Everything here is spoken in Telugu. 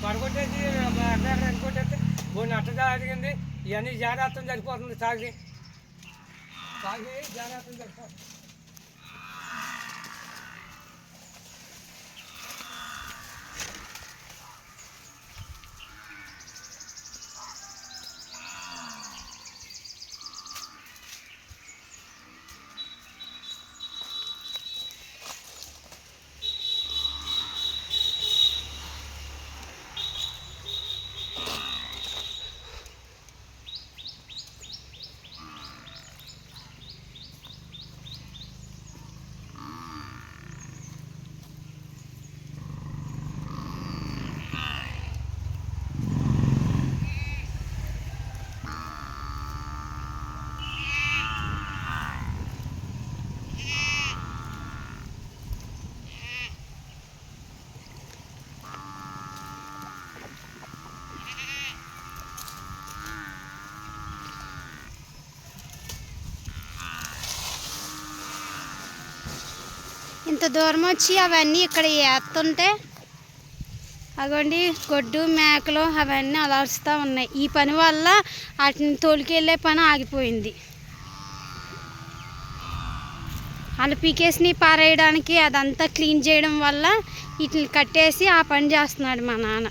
పడగొట్టేసి ఎక్కడ కొట్టేస్తే కొన్ని అట్టగా అడిగింది. ఇవన్నీ జాగ్రత్తం సరిపోతుంది. తాగి జాగ్రత్తం సరిపోతుంది. ఇంత దూరం వచ్చి అవన్నీ ఇక్కడ వేస్తుంటే అగోండి గొడ్డు మేకలు అవన్నీ అలరుస్తూ ఉన్నాయి. ఈ పని వల్ల వాటిని తోలుకెళ్ళే పని ఆగిపోయింది. వాళ్ళు పీకేసిని పారేయడానికి అదంతా క్లీన్ చేయడం వల్ల వీటిని కట్టేసి ఆ పని చేస్తున్నాడు మా నాన్న.